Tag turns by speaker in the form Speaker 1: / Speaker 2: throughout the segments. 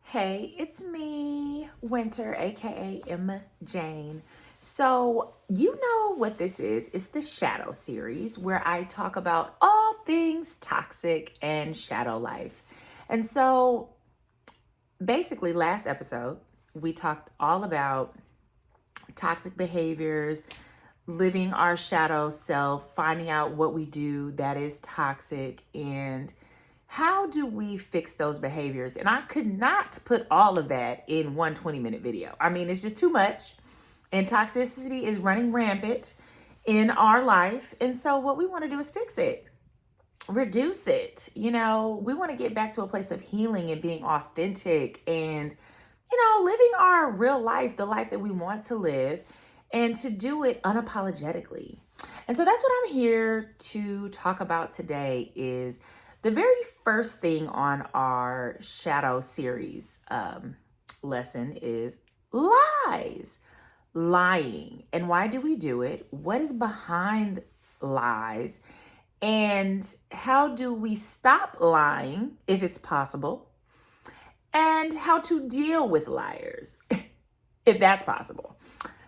Speaker 1: Hey, it's me, Winter, aka Emma Jane. So, you know what this is? It's the Shadow series where I talk about all things toxic and shadow life. And so, basically, last episode, we talked all about toxic behaviors, living our shadow self, finding out what we do that is toxic, and how do we fix those behaviors? And I could not put all of that in one 20-minute video. I mean, it's just too much. And toxicity is running rampant in our life. And so, what we want to do is fix it, reduce it. We want to get back to a place of healing and being authentic and, living our real life, the life that we want to live, and to do it unapologetically. And so that's what I'm here to talk about today is the very first thing on our shadow series lesson is lies, lying. And why do we do it? What is behind lies? And how do we stop lying if it's possible? And how to deal with liars if that's possible.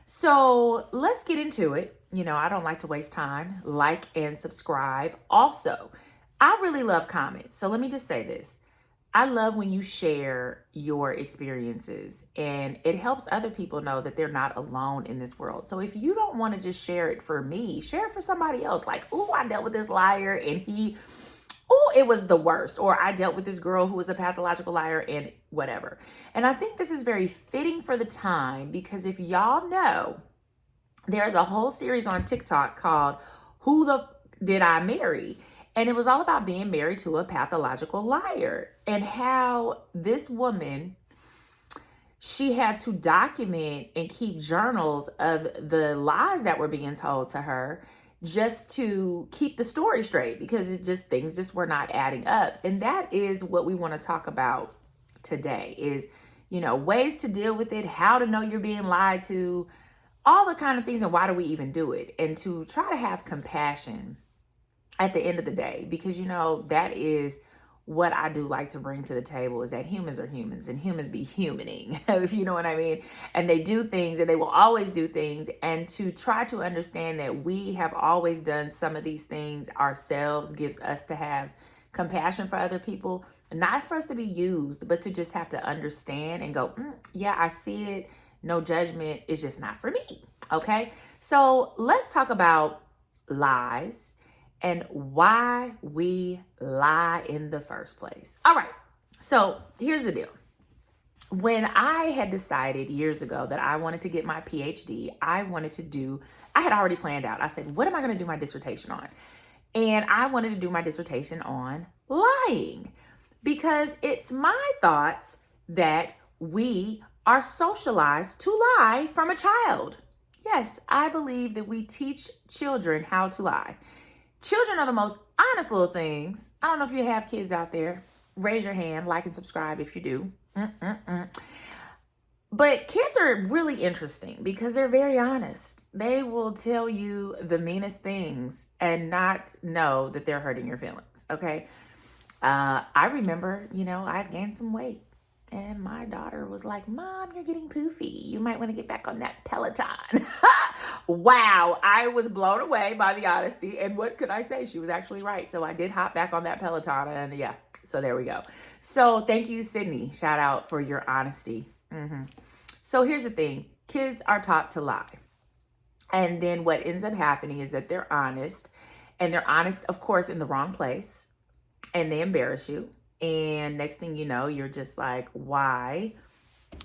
Speaker 1: So let's get into it. I don't like to waste time. Like and subscribe. Also, I really love comments. So let me just say this. I love when you share your experiences, and it helps other people know that they're not alone in this world. So if you don't want to just share it for me, share it for somebody else. Like, oh, I dealt with this liar and it was the worst. Or I dealt with this girl who was a pathological liar and whatever. And I think this is very fitting for the time because if y'all know, there's a whole series on TikTok called Who the Did I Marry? And it was all about being married to a pathological liar and how this woman, she had to document and keep journals of the lies that were being told to her just to keep the story straight because things just were not adding up. And that is what we want to talk about today is, ways to deal with it, how to know you're being lied to, all the kind of things, and why do we even do it? And to try to have compassion at the end of the day, because that is what I do like to bring to the table is that humans are humans and humans be humaning, if you know what I mean. And they do things and they will always do things. And to try to understand that we have always done some of these things ourselves gives us to have compassion for other people, not for us to be used, but to just have to understand and go, yeah, I see it. No judgment. It's just not for me. Okay. So let's talk about lies and why we lie in the first place. All right. So here's the deal. When I had decided years ago that I wanted to get my PhD, I had already planned out. I said, what am I going to do my dissertation on? And I wanted to do my dissertation on lying because it's my thoughts that we are socialized to lie from a child. Yes, I believe that we teach children how to lie. Children are the most honest little things. I don't know if you have kids out there. Raise your hand, like and subscribe if you do. But kids are really interesting because they're very honest. They will tell you the meanest things and not know that they're hurting your feelings, okay? I remember, I had gained some weight. And my daughter was like, Mom, you're getting poofy. You might want to get back on that Peloton. Wow. I was blown away by the honesty. And what could I say? She was actually right. So I did hop back on that Peloton. And yeah, so there we go. So thank you, Sydney. Shout out for your honesty. So here's the thing. Kids are taught to lie. And then what ends up happening is that they're honest. And they're honest, of course, in the wrong place. And they embarrass you. And next thing you know, you're just like, why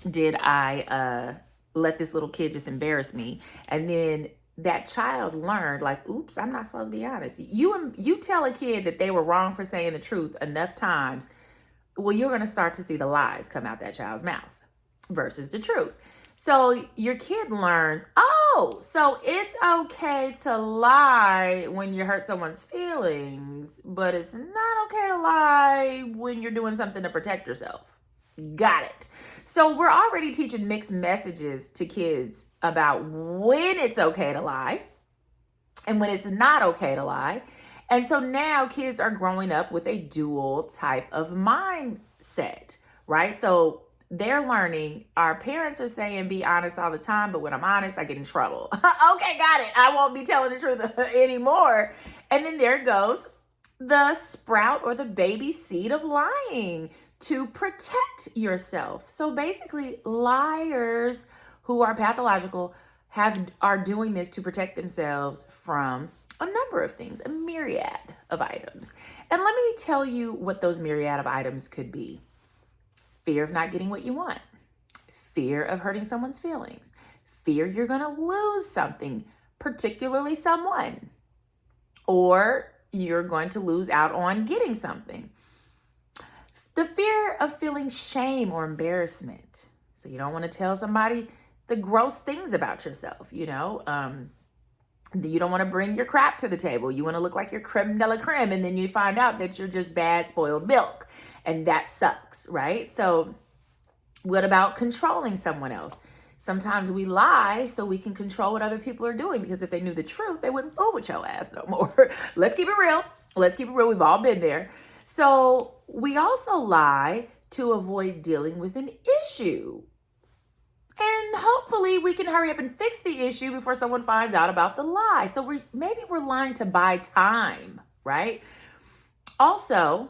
Speaker 1: did I let this little kid just embarrass me? And then that child learned like, oops, I'm not supposed to be honest. You tell a kid that they were wrong for saying the truth enough times, well, you're going to start to see the lies come out that child's mouth versus the truth. So your kid learns, oh, so it's okay to lie when you hurt someone's feelings, but it's not okay to lie when you're doing something to protect yourself. Got it. So we're already teaching mixed messages to kids about when it's okay to lie and when it's not okay to lie. And so now kids are growing up with a dual type of mindset, right? So they're learning. Our parents are saying be honest all the time, but when I'm honest, I get in trouble. Okay, got it. I won't be telling the truth anymore. And then there goes the sprout or the baby seed of lying to protect yourself. So basically, liars who are pathological are doing this to protect themselves from a number of things, a myriad of items. And let me tell you what those myriad of items could be. Fear of not getting what you want, fear of hurting someone's feelings, fear you're going to lose something, particularly someone, or you're going to lose out on getting something. The fear of feeling shame or embarrassment. So you don't want to tell somebody the gross things about yourself, you know. You don't want to bring your crap to the table. You want to look like you're creme de la creme, and then you find out that you're just bad spoiled milk. And that sucks, right? So what about controlling someone else? Sometimes we lie so we can control what other people are doing, because if they knew the truth, they wouldn't fool with your ass no more. Let's keep it real. Let's keep it real. We've all been there. So we also lie to avoid dealing with an issue. And hopefully we can hurry up and fix the issue before someone finds out about the lie. So maybe we're lying to buy time, right? Also,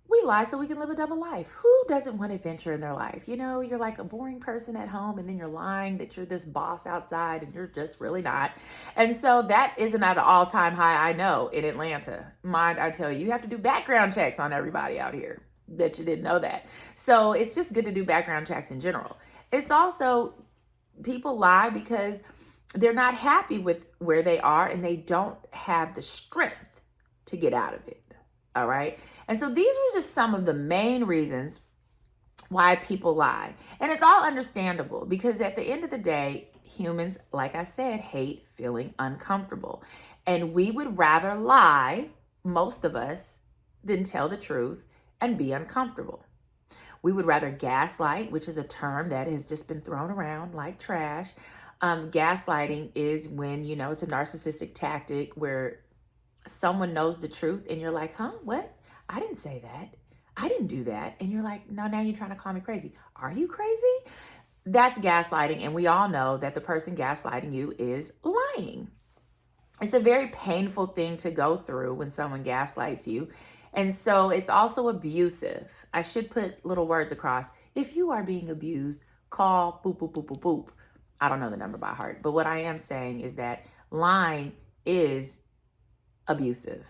Speaker 1: we lie so we can live a double life. Who doesn't want adventure in their life? You know, you're like a boring person at home, and then you're lying that you're this boss outside, and you're just really not. And so that isn't at an all-time high, I know, in Atlanta. Mind, I tell you, you have to do background checks on everybody out here. Bet you didn't know that. So it's just good to do background checks in general. It's also, people lie because they're not happy with where they are, and they don't have the strength to get out of it. All right. And so these were just some of the main reasons why people lie. And it's all understandable, because at the end of the day, humans, like I said, hate feeling uncomfortable. And we would rather lie, most of us, than tell the truth and be uncomfortable. We would rather gaslight, which is a term that has just been thrown around like trash. Gaslighting is when, you know, it's a narcissistic tactic where someone knows the truth and you're like, huh, what? I didn't say that. I didn't do that. And you're like, no, now you're trying to call me crazy. Are you crazy? That's gaslighting. And we all know that the person gaslighting you is lying. It's a very painful thing to go through when someone gaslights you. And so it's also abusive. I should put little words across. If you are being abused, call boop, boop, boop, boop, boop. I don't know the number by heart. But what I am saying is that lying is abusive.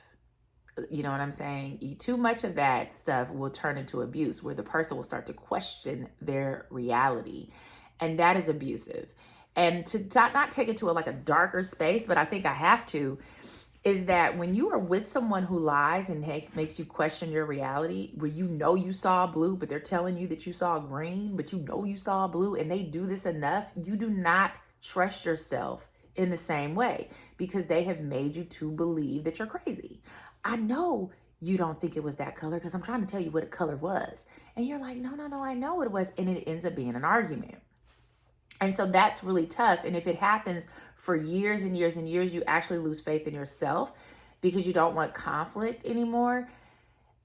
Speaker 1: You know what I'm saying? Too much of that stuff will turn into abuse, where the person will start to question their reality. And that is abusive. And to not take it to a darker space, but I think I have to, is that when you are with someone who lies and makes you question your reality, where you know you saw blue, but they're telling you that you saw green, but you know you saw blue, and they do this enough, you do not trust yourself in the same way, because they have made you to believe that you're crazy. I know you don't think it was that color because I'm trying to tell you what a color was. And you're like, no, I know what it was. And it ends up being an argument. And so that's really tough. And if it happens for years and years and years, you actually lose faith in yourself because you don't want conflict anymore.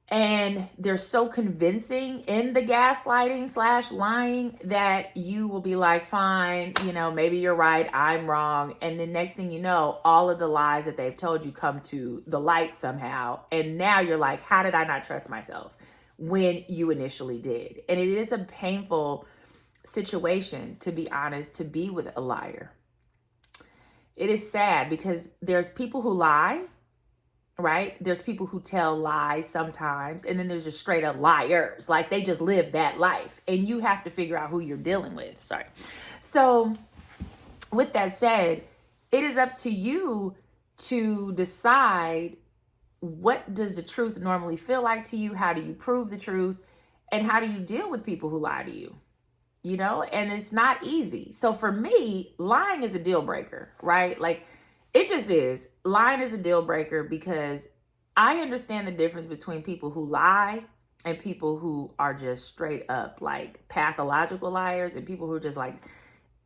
Speaker 1: And they're so convincing in the gaslighting / lying that you will be like, fine, you know, maybe you're right, I'm wrong. And the next thing you know, all of the lies that they've told you come to the light somehow. And now you're like, how did I not trust myself when you initially did? And it is a painful situation, to be honest, to be with a liar. It is sad because there's people who lie, right? There's people who tell lies sometimes, and then there's just straight up liars. Like they just live that life, and you have to figure out who you're dealing with. Sorry. So with that said, it is up to you to decide, what does the truth normally feel like to you? How do you prove the truth? And how do you deal with people who lie to you? You know, and it's not easy. So for me, lying is a deal breaker, right? Like it just is. Lying is a deal breaker because I understand the difference between people who lie and people who are just straight up like pathological liars, and people who are just like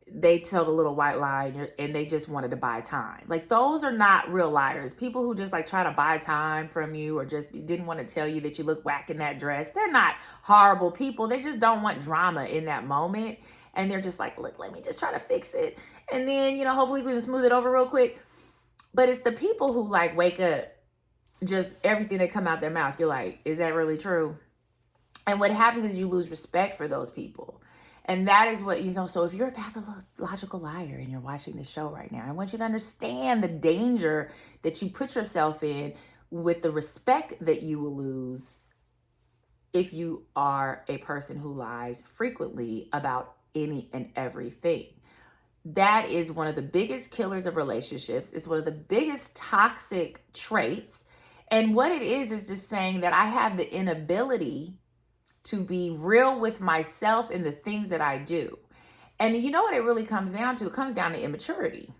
Speaker 1: they told a little white lie and they just wanted to buy time. Like, those are not real liars. People who just like try to buy time from you or just didn't want to tell you that you look whack in that dress. They're not horrible people. They just don't want drama in that moment. And they're just like, look, let me just try to fix it. And then, hopefully we can smooth it over real quick. But it's the people who like wake up, just everything that come out their mouth, you're like, is that really true? And what happens is you lose respect for those people. And that is what, so if you're a pathological liar and you're watching this show right now, I want you to understand the danger that you put yourself in with the respect that you will lose if you are a person who lies frequently about any and everything. That is one of the biggest killers of relationships. It's one of the biggest toxic traits. And what it is just saying that I have the inability to be real with myself in the things that I do. And you know what it really comes down to? It comes down to immaturity.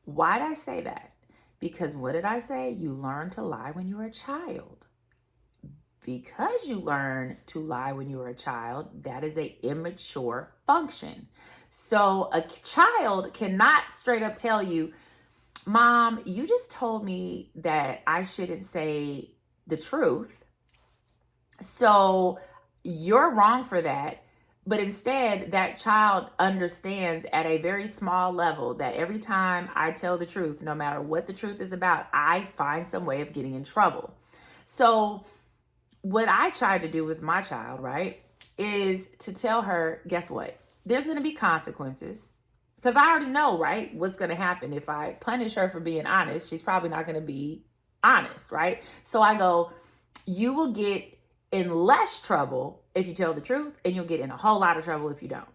Speaker 1: Why did I say that? Because what did I say? You learn to lie when you were a child. Because you learn to lie when you were a child, that is an immature function. So a child cannot straight up tell you, Mom, you just told me that I shouldn't say the truth. So you're wrong for that. But instead, that child understands at a very small level that every time I tell the truth, no matter what the truth is about, I find some way of getting in trouble. So what I tried to do with my child, right, is to tell her, guess what? There's going to be consequences. Because I already know, right, what's going to happen. If I punish her for being honest, she's probably not going to be honest, right? So I go, you will get in less trouble if you tell the truth, and you'll get in a whole lot of trouble if you don't.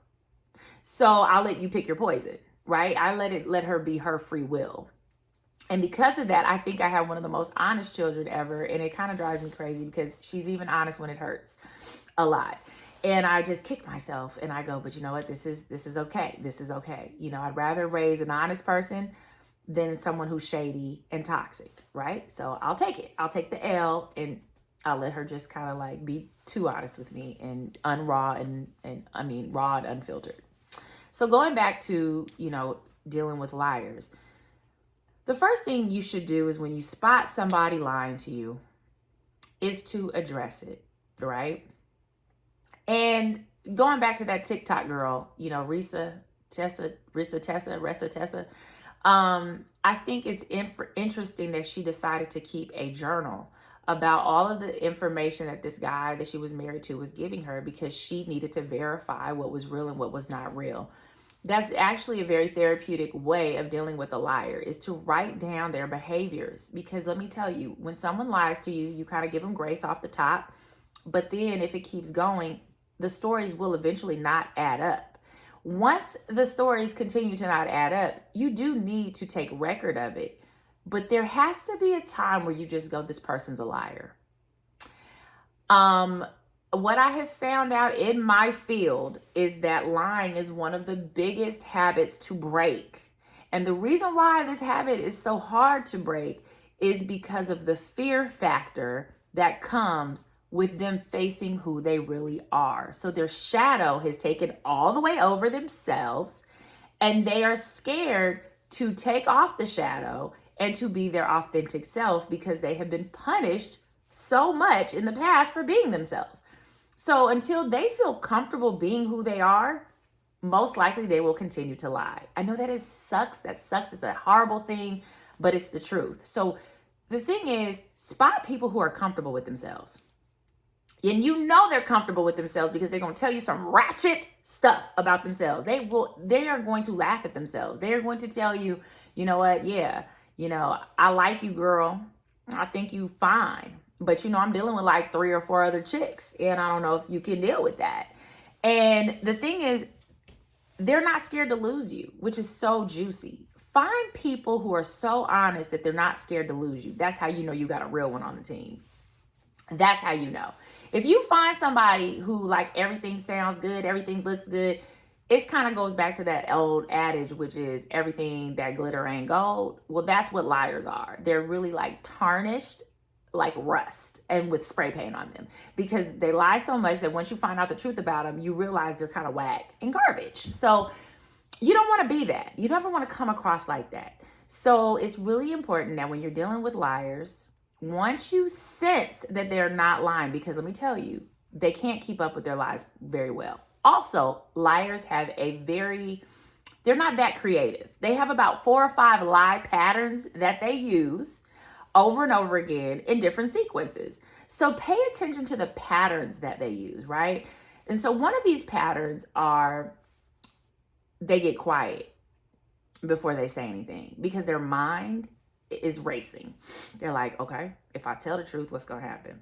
Speaker 1: So I'll let you pick your poison, right? I let her be her free will. And because of that, I think I have one of the most honest children ever. And it kind of drives me crazy because she's even honest when it hurts a lot. And I just kick myself and I go, but you know what? This is okay. This is okay. I'd rather raise an honest person than someone who's shady and toxic, right? So I'll take it. I'll take the L and I'll let her just kind of like be too honest with me and raw and unfiltered. So going back to, dealing with liars. The first thing you should do is when you spot somebody lying to you is to address it, right? And going back to that TikTok girl, Risa Tessa. I think it's interesting that she decided to keep a journal about all of the information that this guy that she was married to was giving her because she needed to verify what was real and what was not real. That's actually a very therapeutic way of dealing with a liar, is to write down their behaviors. Because let me tell you, when someone lies to you, you kind of give them grace off the top. But then if it keeps going, the stories will eventually not add up. Once the stories continue to not add up, you do need to take record of it. But there has to be a time where you just go, this person's a liar. What I have found out in my field is that lying is one of the biggest habits to break. And the reason why this habit is so hard to break is because of the fear factor that comes with them facing who they really are. So their shadow has taken all the way over themselves, and they are scared to take off the shadow and to be their authentic self because they have been punished so much in the past for being themselves. So until they feel comfortable being who they are, most likely they will continue to lie. I know that sucks. That sucks. It's a horrible thing, but it's the truth. So the thing is, spot people who are comfortable with themselves. And they're comfortable with themselves because they're going to tell you some ratchet stuff about themselves. They are going to laugh at themselves. They are going to tell you, you know what? Yeah, I like you, girl. I think you fine. But, I'm dealing with like 3 or 4 other chicks. And I don't know if you can deal with that. And the thing is, they're not scared to lose you, which is so juicy. Find people who are so honest that they're not scared to lose you. That's how you know you got a real one on the team. That's how you know. If you find somebody who like everything sounds good, everything looks good, it kind of goes back to that old adage, which is everything that glitter ain't gold. Well, that's what liars are. They're really like tarnished, like rust, and with spray paint on them, because they lie so much that once you find out the truth about them, you realize they're kind of whack and garbage. So you don't want to be that. You never want to come across like that. So it's really important that when you're dealing with liars, once you sense that they're not lying, because let me tell you, they can't keep up with their lies very well. Also, liars have they're not that creative. They have about 4 or 5 lie patterns that they use over and over again in different sequences. So pay attention to the patterns that they use, right? And so one of these patterns are they get quiet before they say anything because their mind is racing. They're like, okay, if I tell the truth, what's going to happen?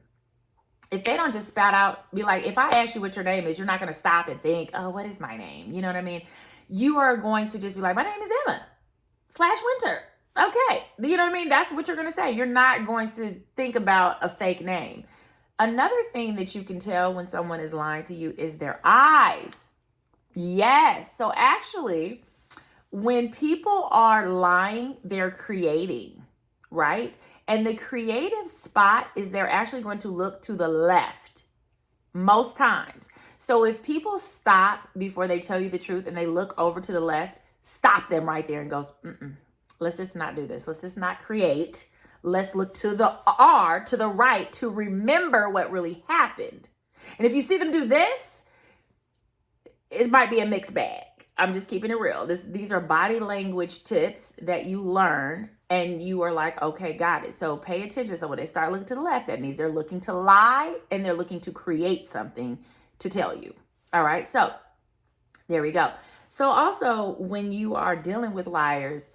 Speaker 1: If they don't just spout out, be like, if I ask you what your name is, you're not going to stop and think, oh, what is my name? You know what I mean? You are going to just be like, my name is Emma/Winter. Okay. You know what I mean? That's what you're going to say. You're not going to think about a fake name. Another thing that you can tell when someone is lying to you is their eyes. Yes. So actually, when people are lying, they're creating, right? And the creative spot is they're actually going to look to the left most times. So if people stop before they tell you the truth and they look over to the left, stop them right there and goes, let's just not do this. Let's just not create. Let's look to the to the right, to remember what really happened. And if you see them do this, it might be a mixed bag. I'm just keeping it real. These are body language tips that you learn and you are like, okay, got it. So pay attention. So when they start looking to the left, that means they're looking to lie and they're looking to create something to tell you. All right. So there we go. So also when you are dealing with liars,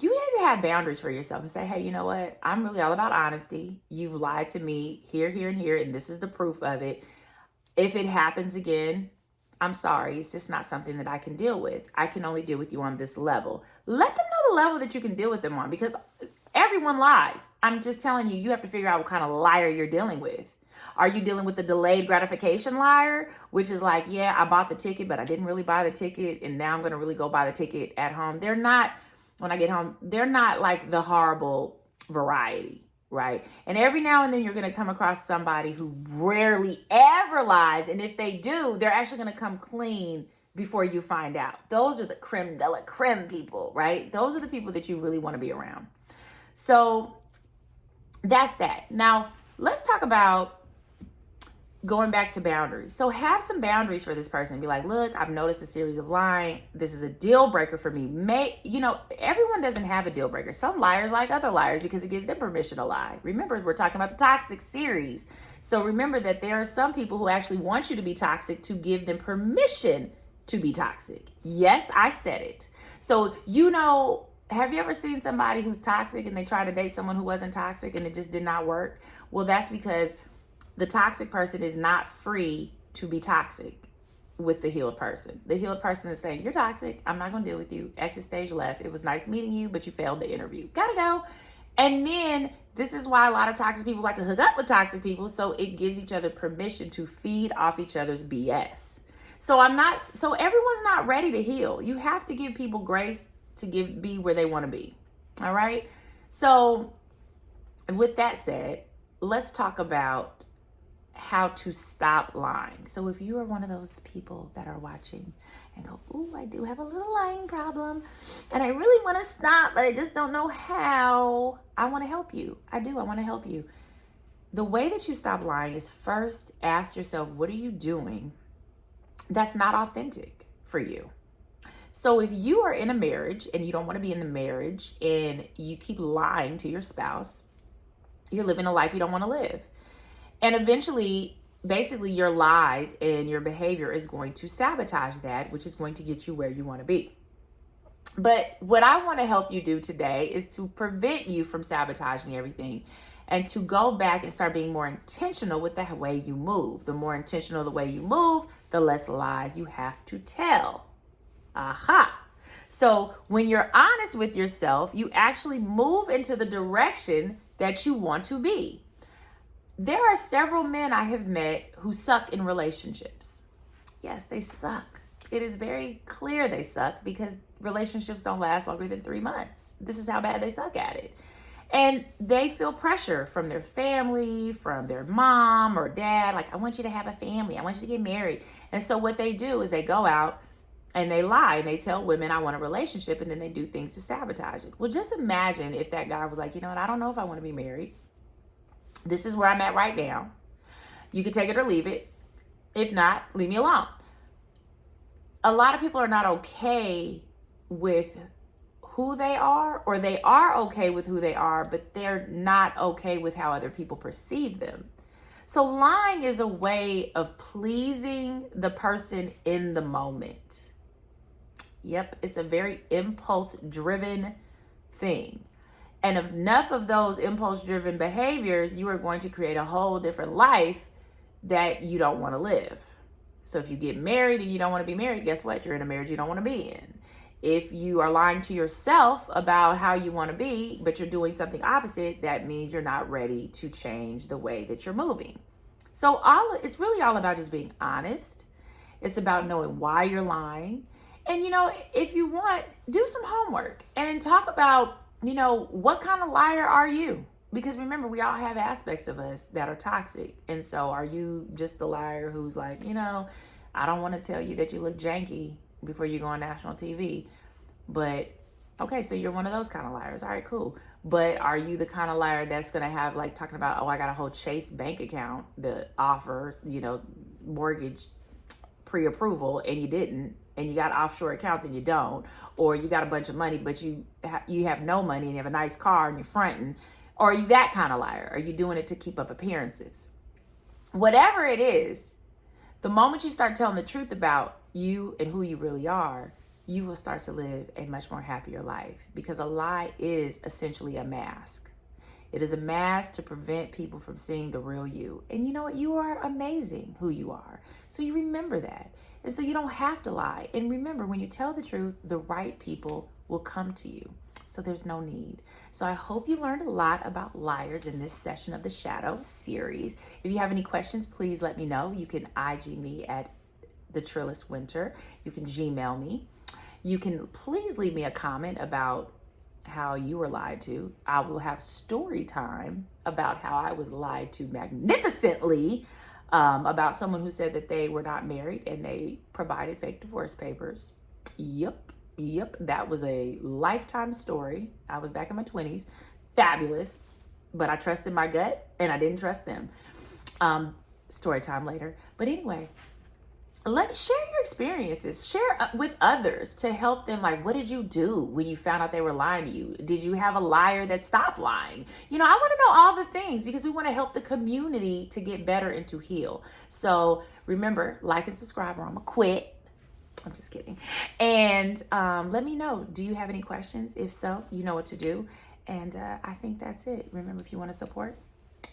Speaker 1: you need to have boundaries for yourself and say, hey, you know what? I'm really all about honesty. You've lied to me here, here, and here, and this is the proof of it. If it happens again, I'm sorry. It's just not something that I can deal with. I can only deal with you on this level. Let them know the level that you can deal with them on because everyone lies. I'm just telling you, you have to figure out what kind of liar you're dealing with. Are you dealing with the delayed gratification liar, which is like, yeah, I bought the ticket, but I didn't really buy the ticket. And now I'm going to really go buy the ticket at home. They're not, when I get home, they're not like the horrible variety. Right. And every now and then you're going to come across somebody who rarely ever lies. And if they do, they're actually going to come clean before you find out. Those are the creme de la creme people, right? Those are the people that you really want to be around. So that's that. Now, let's talk about going back to boundaries. So have some boundaries for this person. Be like, look, I've noticed a series of lying. This is a deal breaker for me. Everyone doesn't have a deal breaker. Some liars like other liars because it gives them permission to lie. Remember, we're talking about the toxic series. So remember that there are some people who actually want you to be toxic to give them permission to be toxic. Yes, I said it. So, have you ever seen somebody who's toxic and they try to date someone who wasn't toxic and it just did not work? Well, that's because the toxic person is not free to be toxic with the healed person. The healed person is saying, you're toxic. I'm not going to deal with you. Exit stage left. It was nice meeting you, but you failed the interview. Gotta go. And then this is why a lot of toxic people like to hook up with toxic people. So it gives each other permission to feed off each other's BS. So everyone's not ready to heal. You have to give people grace to be where they want to be. All right. So with that said, let's talk about how to stop lying. So if you are one of those people that are watching and go, ooh, I do have a little lying problem and I really want to stop, but I just don't know how, I want to help you. I want to help you. The way that you stop lying is first ask yourself, what are you doing that's not authentic for you? So if you are in a marriage and you don't want to be in the marriage and you keep lying to your spouse, you're living a life you don't want to live. And eventually, basically, your lies and your behavior is going to sabotage that, which is going to get you where you want to be. But what I want to help you do today is to prevent you from sabotaging everything and to go back and start being more intentional with the way you move. The more intentional the way you move, the less lies you have to tell. Aha. So when you're honest with yourself, you actually move into the direction that you want to be. There are several men I have met who suck in relationships. Yes, they suck. It is very clear they suck because relationships don't last longer than 3 months. This is how bad they suck at it. And they feel pressure from their family, from their mom or dad. Like, I want you to have a family. I want you to get married. And so what they do is they go out And they lie and they tell women, I want a relationship, and then they do things to sabotage it. Well, just imagine if that guy was like, you know what, I don't know if I want to be married. This is where I'm at right now. You can take it or leave it. If not, leave me alone. A lot of people are not okay with who they are, or they are okay with who they are, but they're not okay with how other people perceive them. So lying is a way of pleasing the person in the moment. Yep, it's a very impulse-driven thing. And enough of those impulse-driven behaviors, you are going to create a whole different life that you don't want to live. So if you get married and you don't want to be married, guess what? You're in a marriage you don't want to be in. If you are lying to yourself about how you want to be, but you're doing something opposite, that means you're not ready to change the way that you're moving. So it's really all about just being honest. It's about knowing why you're lying. And, if you want, do some homework and talk about, what kind of liar are you? Because remember, we all have aspects of us that are toxic. And so are you just the liar who's like, I don't want to tell you that you look janky before you go on national TV. But, okay, so you're one of those kind of liars. All right, cool. But are you the kind of liar that's going to have, like, talking about, I got a whole Chase bank account to offer, mortgage pre-approval, and you didn't, and you got offshore accounts and you don't, or you got a bunch of money, but you have no money and you have a nice car and you're fronting, or are you that kind of liar? Are you doing it to keep up appearances? Whatever it is, the moment you start telling the truth about you and who you really are, you will start to live a much more happier life, because a lie is essentially a mask. It is a mask to prevent people from seeing the real you. And you know what? You are amazing who you are. So you remember that. And so you don't have to lie. And remember, when you tell the truth, the right people will come to you. So there's no need. So I hope you learned a lot about liars in this session of the Shadow series. If you have any questions, please let me know. You can IG me at Thetrillestwinter. You can Gmail me. You can please leave me a comment about how you were lied to. I will have story time about how I was lied to magnificently, about someone who said that they were not married and they provided fake divorce papers. Yep, that was a lifetime story. I was back in my 20s. Fabulous. But I trusted my gut and I didn't trust them. Story time later. But anyway, share your experiences. Share with others to help them. Like, what did you do when you found out they were lying to you? Did you have a liar that stopped lying? I want to know all the things, because we want to help the community to get better and to heal. So remember, like and subscribe or I'm gonna quit. I'm just kidding. And let me know, do you have any questions? If so, you know what to do. And I think that's it. Remember, if you want to support,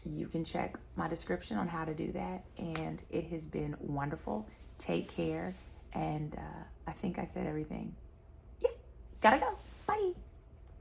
Speaker 1: you can check my description on how to do that. And it has been wonderful. Take care. And I think I said everything. Yeah, gotta go.